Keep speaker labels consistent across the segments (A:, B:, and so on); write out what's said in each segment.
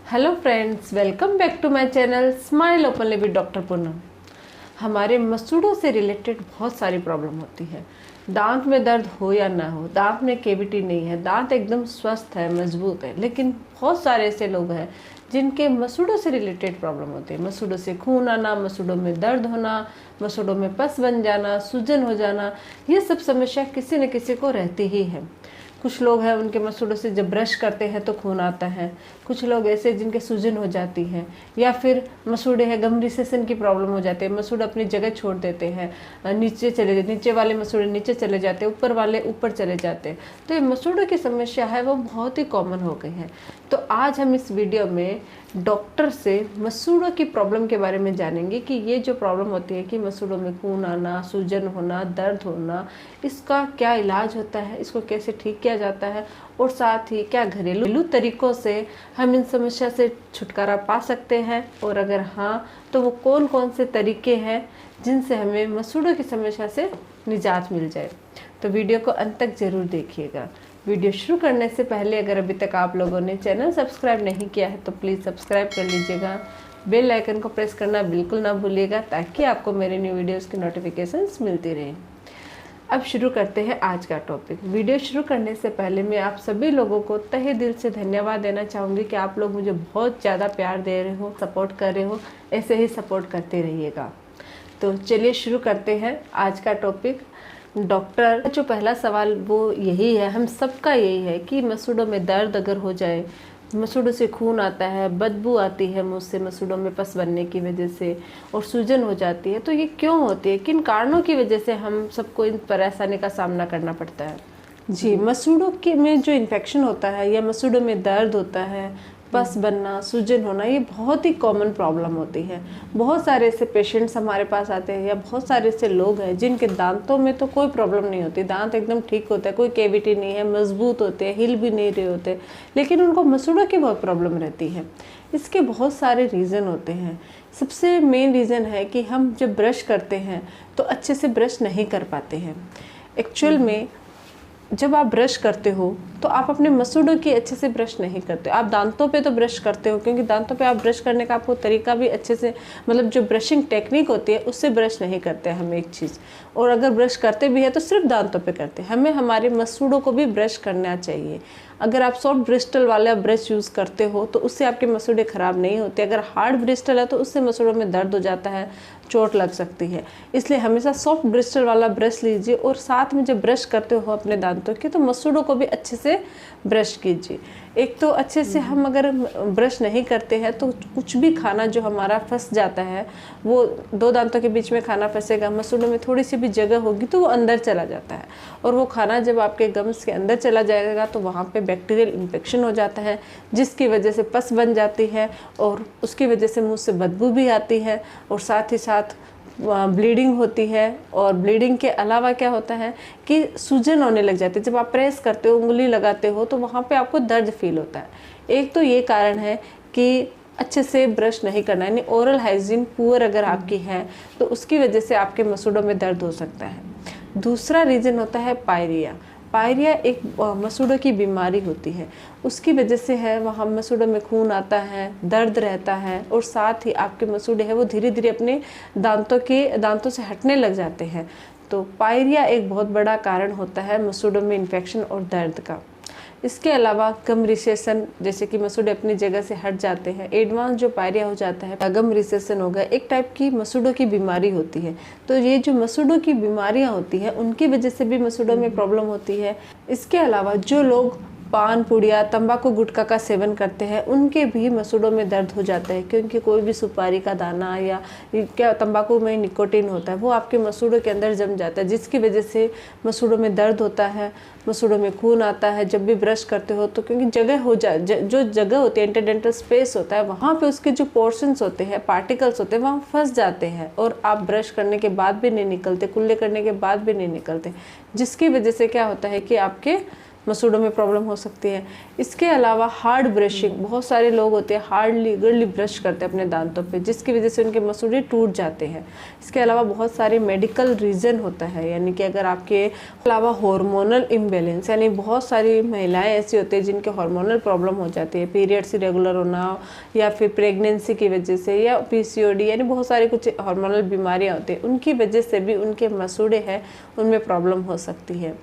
A: Hello friends, welcome back to my channel smile openly with doctor Poonam. हमारे मसूड़ों से related बहुत सारी प्रॉब्लम होती है। दांत में दर्द हो या ना हो, दांत में कैविटी नहीं है, दांत एकदम स्वस्थ है, मजबूत है, लेकिन बहुत सारे ऐसे लोग हैं जिनके मसूड़ों से रिलेटेड प्रॉब्लम होती है। मसूड़ों से खून आना, मसूड़ों में दर्द होना, मसूड़ों में पस बन जाना, सूजन हो जाना, ये सब समस्या किसी न किसी को रहती ही है। कुछ लोग हैं उनके मसूड़ों से जब ब्रश करते हैं तो खून आता है। कुछ लोग ऐसे जिनके सूजन हो जाती है, या फिर मसूड़े हैं गम रिसेशन की प्रॉब्लम हो जाती है, मसूड़े अपनी जगह छोड़ देते हैं, नीचे वाले मसूड़े नीचे चले जाते हैं, ऊपर वाले ऊपर चले जाते हैं। तो ये मसूड़ों की समस्या है वो बहुत ही कॉमन हो गई है। तो आज हम इस वीडियो में डॉक्टर से मसूड़ों की प्रॉब्लम के बारे में जानेंगे कि ये जो प्रॉब्लम होती है कि मसूड़ों में खून आना, सूजन होना, दर्द होना, इसका क्या इलाज होता है, इसको कैसे ठीक किया जाता है, और साथ ही क्या घरेलू तरीकों से हम इन समस्या से छुटकारा पा सकते हैं, और अगर हाँ तो वो कौन कौन से तरीके हैं जिनसे हमें मसूड़ों की समस्या से निजात मिल जाए। तो वीडियो को अंत तक ज़रूर देखिएगा। वीडियो शुरू करने से पहले अगर अभी तक आप लोगों ने चैनल सब्सक्राइब नहीं किया है तो प्लीज़ सब्सक्राइब कर लीजिएगा। बेल आइकन को प्रेस करना बिल्कुल ना भूलिएगा ताकि आपको मेरे न्यू वीडियोस की नोटिफिकेशंस मिलती रहें। अब शुरू करते हैं आज का टॉपिक। वीडियो शुरू करने से पहले मैं आप सभी लोगों को तहे दिल से धन्यवाद देना चाहूँगी कि आप लोग मुझे बहुत ज़्यादा प्यार दे रहे हो, सपोर्ट कर रहे हो, ऐसे ही सपोर्ट करते रहिएगा। तो चलिए शुरू करते हैं आज का टॉपिक। डॉक्टर, जो पहला सवाल वो यही है, हम सबका यही है कि मसूड़ों में दर्द अगर हो जाए, मसूड़ों से खून आता है, बदबू आती है मुँह से मसूड़ों में पस बनने की वजह से, और सूजन हो जाती है, तो ये क्यों होती है, किन कारणों की वजह से हम सबको इन परेशानी का सामना करना पड़ता है? जी, मसूड़ों के में जो इन्फेक्शन होता है या मसूड़ों में दर्द होता है, पस बनना, सूजन होना, ये बहुत ही कॉमन प्रॉब्लम होती है। बहुत सारे ऐसे पेशेंट्स हमारे पास आते हैं या बहुत सारे ऐसे लोग हैं जिनके दांतों में तो कोई प्रॉब्लम नहीं होती, दांत एकदम ठीक होता है, कोई कैविटी नहीं है, मजबूत होते हैं, हिल भी नहीं रहे होते, लेकिन उनको मसूड़ों की बहुत प्रॉब्लम रहती है। इसके बहुत सारे रीज़न होते हैं। सबसे मेन रीज़न है कि हम जब ब्रश करते हैं तो अच्छे से ब्रश नहीं कर पाते हैं। एक्चुअल में जब आप ब्रश करते हो तो आप अपने मसूड़ों की अच्छे से ब्रश नहीं करते। आप दांतों पे तो ब्रश करते हो, क्योंकि दांतों पे आप ब्रश करने का आपको तरीका भी अच्छे से, मतलब जो ब्रशिंग टेक्निक होती है उससे ब्रश नहीं करते हम एक चीज़। और अगर ब्रश करते भी है तो सिर्फ दांतों पे करते हैं। हमें हमारे मसूड़ों को भी ब्रश करना चाहिए। अगर आप सॉफ्ट ब्रिस्टल वाला ब्रश यूज़ करते हो तो उससे आपके मसूड़े ख़राब नहीं होते। अगर हार्ड ब्रिस्टल है तो उससे मसूड़ों में दर्द हो जाता है, चोट लग सकती है। इसलिए हमेशा सॉफ्ट ब्रिस्टल वाला ब्रश लीजिए, और साथ में जब ब्रश करते हो अपने दांतों की तो मसूड़ों को भी अच्छे से ब्रश कीजिए। एक तो अच्छे से हम अगर ब्रश नहीं करते हैं तो कुछ भी खाना जो हमारा फंस जाता है, वो दो दांतों के बीच में खाना फंसेगा, मसूड़ों में थोड़ी सी भी जगह होगी तो वो अंदर चला जाता है, और वो खाना जब आपके गम्स के अंदर चला जाएगा तो वहाँ पे बैक्टीरियल इन्फेक्शन हो जाता है, जिसकी वजह से पस बन जाती है, और उसकी वजह से मुँह से बदबू भी आती है, और साथ ही साथ ब्लीडिंग होती है। और ब्लीडिंग के अलावा क्या होता है कि सूजन होने लग जाती है। जब आप प्रेस करते हो, उंगली लगाते हो, तो वहाँ पे आपको दर्द फील होता है। एक तो ये कारण है कि अच्छे से ब्रश नहीं करना, यानी ओरल हाइजीन पुअर अगर आपकी है तो उसकी वजह से आपके मसूड़ों में दर्द हो सकता है। दूसरा रीज़न होता है पायरिया। पायरिया एक मसूड़ों की बीमारी होती है, उसकी वजह से है वहाँ मसूड़ों में खून आता है, दर्द रहता है, और साथ ही आपके मसूड़े हैं वो धीरे धीरे अपने दांतों से हटने लग जाते हैं। तो पायरिया एक बहुत बड़ा कारण होता है मसूड़ों में इन्फेक्शन और दर्द का। इसके अलावा गम रिसेशन, जैसे कि मसूड़े अपनी जगह से हट जाते हैं, एडवांस जो पायरिया हो जाता है, गम रिसेशन हो गया, एक टाइप की मसूड़ों की बीमारी होती है। तो ये जो मसूड़ों की बीमारियां होती हैं उनकी वजह से भी मसूड़ों में प्रॉब्लम होती है। इसके अलावा जो लोग पान पुड़िया, तंबाकू गुटखा का सेवन करते हैं उनके भी मसूड़ों में दर्द हो जाता है, क्योंकि कोई भी सुपारी का दाना या क्या तंबाकू में निकोटीन होता है वो आपके मसूड़ों के अंदर जम जाता है, जिसकी वजह से मसूड़ों में दर्द होता है, मसूड़ों में खून आता है। जब भी ब्रश करते हो तो क्योंकि जगह हो जाए, जो जगह होती है, इंटरडेंटल स्पेस होता है, वहाँ पे उसके जो पोर्शंस होते हैं, पार्टिकल्स होते हैं, वहाँ फंस जाते हैं, और आप ब्रश करने के बाद भी नहीं निकलते, कुल्ले करने के बाद भी नहीं निकलते, जिसकी वजह से क्या होता है कि आपके मसूड़ों में प्रॉब्लम हो सकती है। इसके अलावा हार्ड ब्रशिंग, बहुत सारे लोग होते हैं हार्डली ब्रश करते हैं अपने दांतों पे, जिसकी वजह से उनके मसूड़े टूट जाते हैं। इसके अलावा बहुत सारे मेडिकल रीज़न होता है, यानी कि अगर आपके अलावा हार्मोनल इम्बैलेंस, यानी बहुत सारी महिलाएं ऐसी होती है जिनके हार्मोनल प्रॉब्लम हो जाती है, पीरियड्स इरेगुलर होना या फिर प्रेगनेंसी की वजह से या पीसीओडी, यानी बहुत सारी कुछ हार्मोनल बीमारियां होती हैं, उनकी वजह से भी उनके मसूड़े हैं उनमें प्रॉब्लम हो सकती है।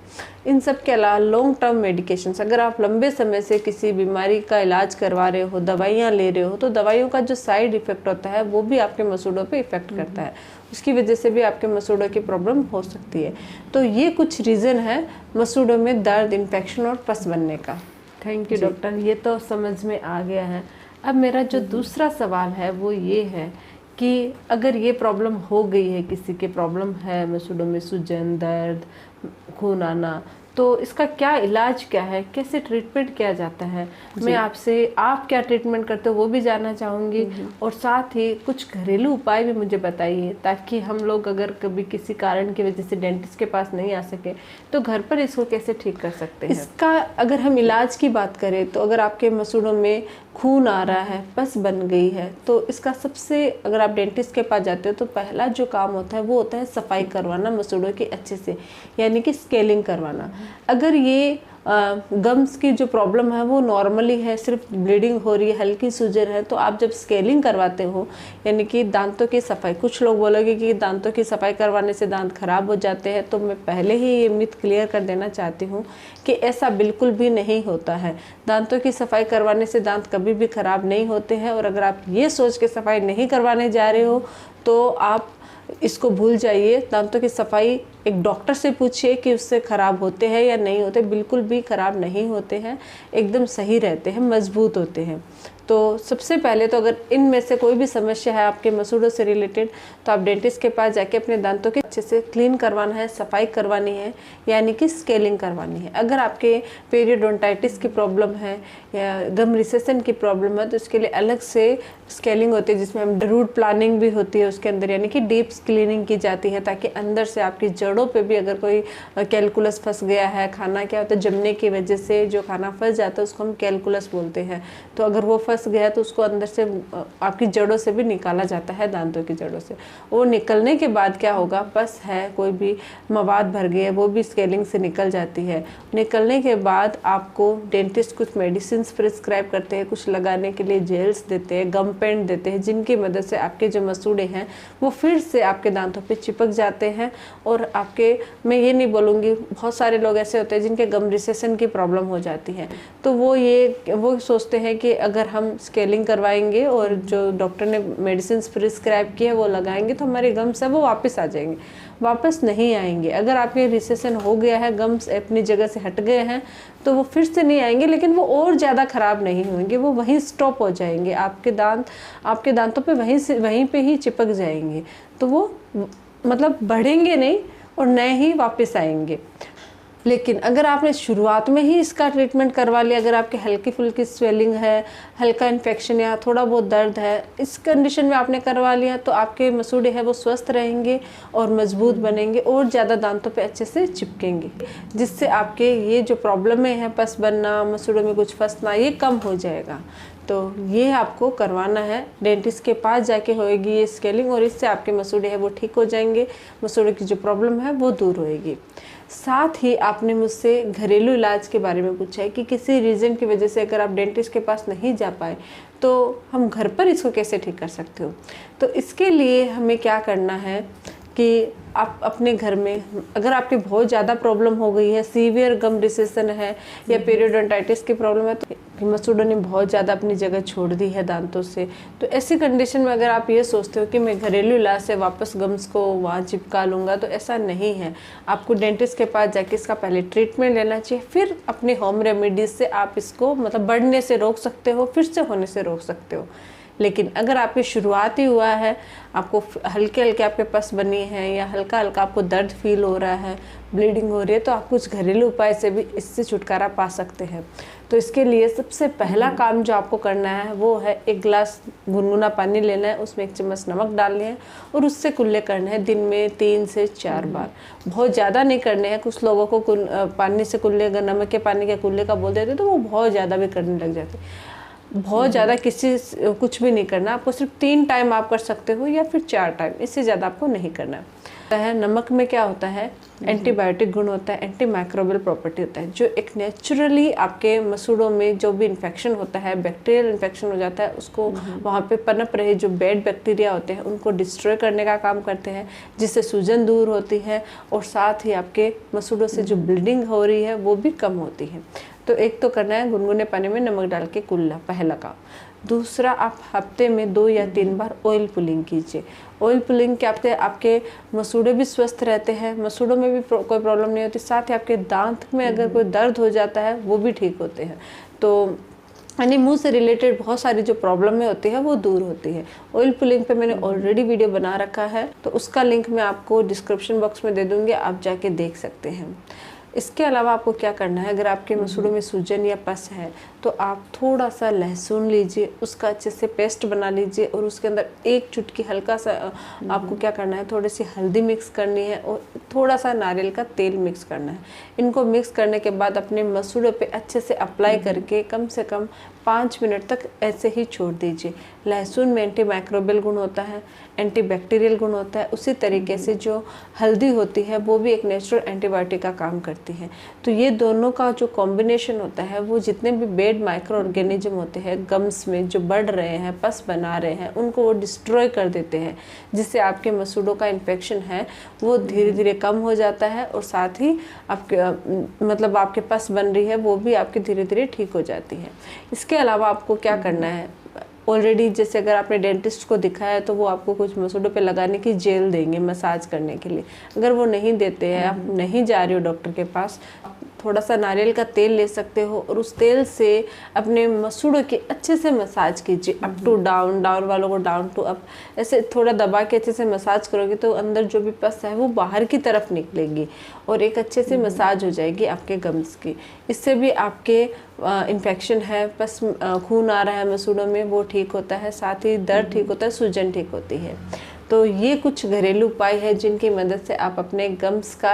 A: इन सब के अलावा लॉन्ग टर्म मेडिकेशंस, अगर आप लंबे समय से किसी बीमारी का इलाज करवा रहे हो, दवाइयाँ ले रहे हो, तो दवाइयों का जो साइड इफ़ेक्ट होता है वो भी आपके मसूड़ों पे इफ़ेक्ट करता है, उसकी वजह से भी आपके मसूड़ों की प्रॉब्लम हो सकती है। तो ये कुछ रीज़न है मसूड़ों में दर्द, इन्फेक्शन और पस बनने का। थैंक यू डॉक्टर, ये तो समझ में आ गया है। अब मेरा जो दूसरा सवाल है वो ये है कि अगर ये प्रॉब्लम हो गई है, किसी के प्रॉब्लम है मसूड़ों में सूजन, दर्द, खून आना, तो इसका क्या इलाज क्या है, कैसे ट्रीटमेंट किया जाता है? मैं आपसे आप क्या ट्रीटमेंट करते हो वो भी जानना चाहूँगी, और साथ ही कुछ घरेलू उपाय भी मुझे बताइए, ताकि हम लोग अगर कभी किसी कारण की वजह से डेंटिस्ट के पास नहीं आ सके तो घर पर इसको कैसे ठीक कर सकते हैं। इसका अगर हम इलाज की बात करें तो अगर आपके मसूड़ों में खून आ रहा है, पस बन गई है, तो इसका सबसे, अगर आप डेंटिस्ट के पास जाते हो तो पहला जो काम होता है वो होता है सफाई करवाना मसूड़ों की अच्छे से, यानी कि स्केलिंग करवाना। अगर ये गम्स की जो प्रॉब्लम है वो नॉर्मली है, सिर्फ ब्लीडिंग हो रही है, हल्की सूजन है, तो आप जब स्केलिंग करवाते हो, यानी कि दांतों की सफाई, कुछ लोग बोलोगे कि दांतों की सफाई करवाने से दांत खराब हो जाते हैं, तो मैं पहले ही ये मिथ क्लियर कर देना चाहती हूँ कि ऐसा बिल्कुल भी नहीं होता है। दांतों की सफाई करवाने से दांत कभी भी खराब नहीं होते हैं, और अगर आप ये सोच के सफाई नहीं करवाने जा रहे हो तो आप इसको भूल जाइए। दांतों की सफाई एक डॉक्टर से पूछिए कि उससे ख़राब होते हैं या नहीं होते। बिल्कुल भी ख़राब नहीं होते हैं, एकदम सही रहते हैं, मजबूत होते हैं। तो सबसे पहले तो अगर इनमें से कोई भी समस्या है आपके मसूड़ों से रिलेटेड, तो आप डेंटिस्ट के पास जाके अपने दांतों के अच्छे से क्लीन करवाना है, सफाई करवानी है, यानी कि स्केलिंग करवानी है। अगर आपके पेरियोडोंटाइटिस की प्रॉब्लम है या गम रिसेशन की प्रॉब्लम है तो इसके लिए अलग से स्केलिंग होती है, जिसमें हम रूट प्लानिंग भी होती है उसके अंदर, यानी कि डीप क्लीनिंग की जाती है, ताकि अंदर से आपकी जड़ों पे भी अगर कोई कैलकुलस फंस गया है, खाना क्या होता है जमने की वजह से जो खाना फंस जाता है उसको हम कैलकुलस बोलते हैं, तो अगर वो फंस गया तो उसको अंदर से आपकी जड़ों से भी निकाला जाता है, दांतों की जड़ों से। वो निकलने के बाद क्या होगा, पस है, कोई भी मवाद भर गया, वो भी स्केलिंग से निकल जाती है। निकलने के बाद आपको डेंटिस्ट कुछ मेडिसिन प्रिस्क्राइब करते हैं, कुछ लगाने के लिए जेल्स देते हैं, गम पेंट देते हैं, जिनकी मदद से आपके जो मसूड़े हैं वो फिर से आपके दांतों पे चिपक जाते हैं। और आपके, मैं ये नहीं बोलूँगी, बहुत सारे लोग ऐसे होते हैं जिनके गम रिसेशन की प्रॉब्लम हो जाती है, तो वो सोचते हैं कि अगर हम स्केलिंग करवाएंगे और जो डॉक्टर ने मेडिसिन प्रिस्क्राइब की है वो लगाएंगे तो हमारे गम्स है वो वापस आ जाएंगे। वापस नहीं आएंगे। अगर आपके रिसेशन हो गया है, गम्स अपनी जगह से हट गए हैं, तो वो फिर से नहीं आएंगे, लेकिन वो और ज़्यादा ख़राब नहीं होंगे, वो वहीं स्टॉप हो जाएंगे। आपके दांतों पे वहीं पे ही चिपक जाएंगे, तो वो मतलब बढ़ेंगे नहीं और नए ही वापस आएंगे। लेकिन अगर आपने शुरुआत में ही इसका ट्रीटमेंट करवा लिया, अगर आपके हल्की फुल्की स्वेलिंग है, हल्का इन्फेक्शन या थोड़ा बहुत दर्द है, इस कंडीशन में आपने करवा लिया, तो आपके मसूड़े हैं वो स्वस्थ रहेंगे और मजबूत बनेंगे और ज़्यादा दांतों पे अच्छे से चिपकेंगे, जिससे आपके ये जो प्रॉब्लमें हैं, पस बनना, मसूड़ों में कुछ फंसना, ये कम हो जाएगा। तो ये आपको करवाना है, डेंटिस्ट के पास जाके होएगी ये स्केलिंग, और इससे आपके मसूड़े हैं वो ठीक हो जाएंगे, मसूड़े की जो प्रॉब्लम है वो दूर होएगी। साथ ही आपने मुझसे घरेलू इलाज के बारे में पूछा है कि किसी रीज़न की वजह से अगर आप डेंटिस्ट के पास नहीं जा पाए तो हम घर पर इसको कैसे ठीक कर सकते हो। तो इसके लिए हमें क्या करना है कि आप अपने घर में, अगर आपकी बहुत ज़्यादा प्रॉब्लम हो गई है, सीवियर गम रिसेशन है या पेरियोडोंटाइटिस की प्रॉब्लम है, तो मसूड़ों ने बहुत ज़्यादा अपनी जगह छोड़ दी है दांतों से, तो ऐसी कंडीशन में अगर आप ये सोचते हो कि मैं घरेलू इलाज से वापस गम्स को वहाँ चिपका लूँगा, तो ऐसा नहीं है। आपको डेंटिस्ट के पास जाके इसका पहले ट्रीटमेंट लेना चाहिए, फिर अपने होम रेमेडीज से आप इसको मतलब बढ़ने से रोक सकते हो, फिर से होने से रोक सकते हो। लेकिन अगर आपकी शुरुआत ही हुआ है, आपको हल्के हल्के आपके पस बनी है या हल्का हल्का आपको दर्द फील हो रहा है, ब्लीडिंग हो रही है, तो आप कुछ घरेलू उपाय से भी इससे छुटकारा पा सकते हैं। तो इसके लिए सबसे पहला काम जो आपको करना है वो है 1 गिलास गुनगुना पानी लेना है, उसमें 1 चम्मच नमक डालने हैं और उससे कुल्ले करने हैं दिन में 3 से 4 बार। बहुत ज़्यादा नहीं करने हैं। कुछ लोगों को पानी से कुल्ले, अगर नमक के पानी के कुल्ले का बोल देते तो वो बहुत ज़्यादा भी करने लग जाते। बहुत ज़्यादा कुछ भी नहीं करना, आपको सिर्फ 3 टाइम आप कर सकते हो या फिर 4 टाइम, इससे ज़्यादा आपको नहीं करना है। नमक में क्या होता है, एंटीबायोटिक गुण होता है, एंटी माइक्रोबियल प्रॉपर्टी होता है, जो एक नेचुरली आपके मसूड़ों में जो भी इन्फेक्शन होता है, बैक्टीरियल इन्फेक्शन हो जाता है, उसको वहाँ पे पनप रहे जो बैड बैक्टीरिया होते हैं उनको डिस्ट्रॉय करने का काम करते हैं, जिससे सूजन दूर होती है और साथ ही आपके मसूड़ों से जो ब्लीडिंग हो रही है वो भी कम होती है। तो एक तो करना है गुनगुने पानी में नमक डाल के कुल्ला, पहला काम। दूसरा, आप हफ्ते में 2 या 3 बार ऑयल पुलिंग कीजिए। ऑयल पुलिंग के आपके मसूड़े भी स्वस्थ रहते हैं, मसूड़ों में भी कोई प्रॉब्लम नहीं होती, साथ ही आपके दांत में अगर कोई दर्द हो जाता है वो भी ठीक होते हैं। तो यानी मुंह से रिलेटेड बहुत सारी जो प्रॉब्लम होती है वो दूर होती है। ऑयल पुलिंग पे मैंने ऑलरेडी वीडियो बना रखा है, तो उसका लिंक मैं आपको डिस्क्रिप्शन बॉक्स में दे दूँगी, आप जाके देख सकते हैं। इसके अलावा आपको क्या करना है, अगर आपके मसूड़ों में सूजन या पस है तो आप थोड़ा सा लहसुन लीजिए, उसका अच्छे से पेस्ट बना लीजिए और उसके अंदर 1 चुटकी हल्का सा आपको क्या करना है, थोड़ी सी हल्दी मिक्स करनी है और थोड़ा सा नारियल का तेल मिक्स करना है। इनको मिक्स करने के बाद अपने मसूड़ों पे अच्छे से अप्लाई करके कम से कम 5 मिनट तक ऐसे ही छोड़ दीजिए। लहसुन में एंटी माइक्रोबियल गुण होता है, एंटी बैक्टीरियल गुण होता है, उसी तरीके से जो हल्दी होती है वो भी एक नेचुरल एंटीबायोटिक का काम करती है। तो ये दोनों का जो कॉम्बिनेशन होता है वो जितने भी बेड माइक्रो ऑर्गेनिज्म होते हैं गम्स में जो बढ़ रहे हैं, पस बना रहे हैं, उनको वो डिस्ट्रॉय कर देते हैं, जिससे आपके मसूड़ों का इन्फेक्शन है वो धीरे धीरे कम हो जाता है और साथ ही आपके मतलब आपके पस बन रही है वो भी आपकी धीरे धीरे ठीक हो जाती है। इसके अलावा आपको क्या करना है, ऑलरेडी जैसे अगर आपने डेंटिस्ट को दिखाया है तो वो आपको कुछ मसूड़ों पे लगाने की जेल देंगे मसाज करने के लिए। अगर वो नहीं देते हैं, आप नहीं जा रहे हो डॉक्टर के पास, थोड़ा सा नारियल का तेल ले सकते हो और उस तेल से अपने मसूड़ों की अच्छे से मसाज कीजिए, अप टू डाउन, डाउन वालों को डाउन टू अप, ऐसे थोड़ा दबा के अच्छे से मसाज करोगे तो अंदर जो भी पस है वो बाहर की तरफ निकलेगी और एक अच्छे से मसाज हो जाएगी आपके गम्स की। इससे भी आपके इन्फेक्शन है, पस खून आ रहा है मसूड़ों में, वो ठीक होता है, साथ ही दर्द ठीक होता है, सूजन ठीक होती है। तो ये कुछ घरेलू उपाय है जिनकी मदद से आप अपने गम्स का,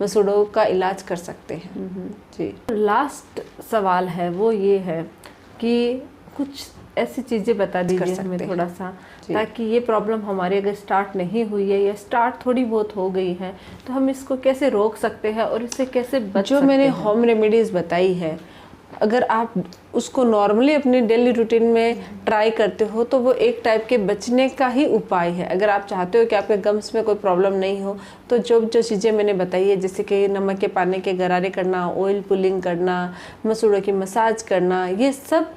A: मसूड़ों का इलाज कर सकते हैं। जी, लास्ट सवाल है वो ये है कि कुछ ऐसी चीज़ें बता दीजिए हमें थोड़ा सा, ताकि ये प्रॉब्लम हमारी अगर स्टार्ट नहीं हुई है या स्टार्ट थोड़ी बहुत हो गई है तो हम इसको कैसे रोक सकते हैं और इससे कैसे बच सकते हैं। जो मैंने होम रेमेडीज़ बताई है, अगर आप उसको नॉर्मली अपनी डेली रूटीन में ट्राई करते हो तो वो एक टाइप के बचने का ही उपाय है। अगर आप चाहते हो कि आपके गम्स में कोई प्रॉब्लम नहीं हो तो जो चीज़ें मैंने बताई है, जैसे कि नमक के पानी के गरारे करना, ऑयल पुलिंग करना, मसूड़ों की मसाज करना, ये सब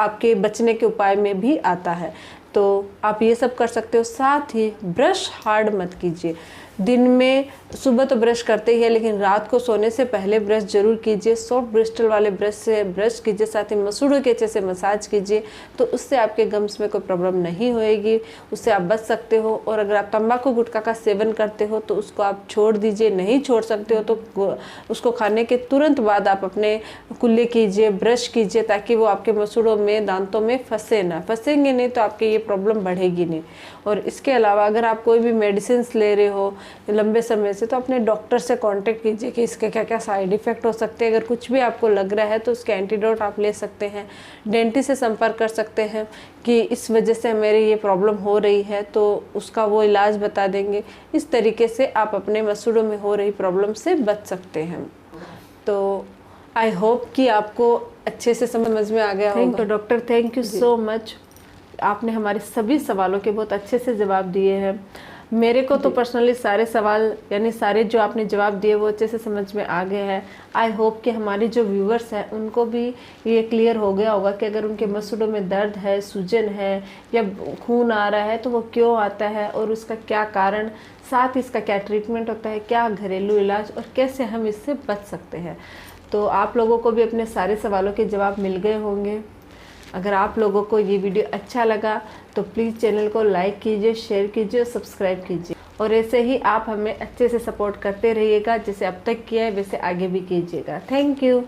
A: आपके बचने के उपाय में भी आता है। तो आप ये सब कर सकते हो। साथ ही ब्रश हार्ड मत कीजिए। दिन में सुबह तो ब्रश करते ही है, लेकिन रात को सोने से पहले ब्रश जरूर कीजिए। सॉफ्ट ब्रिस्टल वाले ब्रश से ब्रश कीजिए, साथ ही मसूड़ों के अच्छे से मसाज कीजिए, तो उससे आपके गम्स में कोई प्रॉब्लम नहीं होएगी, उससे आप बच सकते हो। और अगर आप तंबाकू गुटखा का सेवन करते हो तो उसको आप छोड़ दीजिए, नहीं छोड़ सकते हो तो उसको खाने के तुरंत बाद आप अपने कुल्ले कीजिए, ब्रश कीजिए, ताकि वो आपके मसूड़ों में, दांतों में फंसे ना। फंसेंगे नहीं तो आपके ये प्रॉब्लम बढ़ेगी नहीं। और इसके अलावा अगर आप कोई भी मेडिसिन ले रहे हो लंबे समय से तो अपने डॉक्टर से कांटेक्ट कीजिए कि इसके क्या क्या साइड इफ़ेक्ट हो सकते हैं। अगर कुछ भी आपको लग रहा है तो उसके एंटीडोट आप ले सकते हैं। डेंटिस्ट से संपर्क कर सकते हैं कि इस वजह से मेरी ये प्रॉब्लम हो रही है, तो उसका वो इलाज बता देंगे। इस तरीके से आप अपने मसूड़ों में हो रही प्रॉब्लम से बच सकते हैं। तो आई होप कि आपको अच्छे से समझ में आ गया होगा। Doctor thank you so much, आपने हमारे सभी सवालों के बहुत अच्छे से जवाब दिए हैं। मेरे को तो पर्सनली सारे सवाल यानी सारे जो आपने जवाब दिए वो अच्छे से समझ में आ गए हैं। आई होप कि हमारे जो व्यूवर्स हैं उनको भी ये क्लियर हो गया होगा कि अगर उनके मसूड़ों में दर्द है, सूजन है या खून आ रहा है तो वो क्यों आता है और उसका क्या कारण, साथ ही इसका क्या ट्रीटमेंट होता है, क्या घरेलू इलाज और कैसे हम इससे बच सकते हैं। तो आप लोगों को भी अपने सारे सवालों के जवाब मिल गए होंगे। अगर आप लोगों को ये वीडियो अच्छा लगा तो प्लीज़ चैनल को लाइक कीजिए, शेयर कीजिए और सब्सक्राइब कीजिए। और ऐसे ही आप हमें अच्छे से सपोर्ट करते रहिएगा, जैसे अब तक किया है वैसे आगे भी कीजिएगा। Thank you.